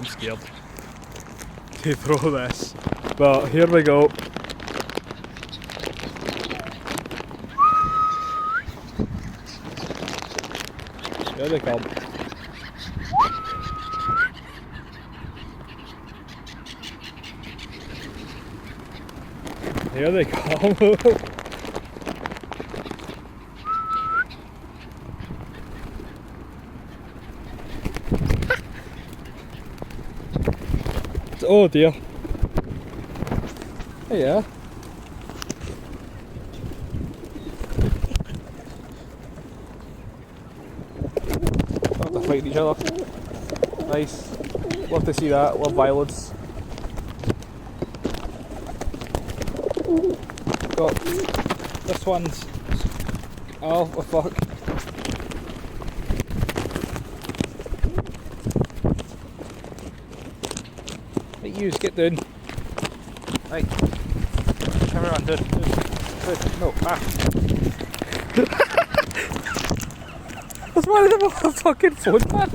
I'm scared to throw this, but here we go. Here they come. Here they come. Oh dear. Oh yeah. They're fighting each other. Nice. Love to see that. Love violence. Got this one's. Oh fuck. Right, you get down. Right. Come around, dude. No, That's one of them on the fucking phone, man.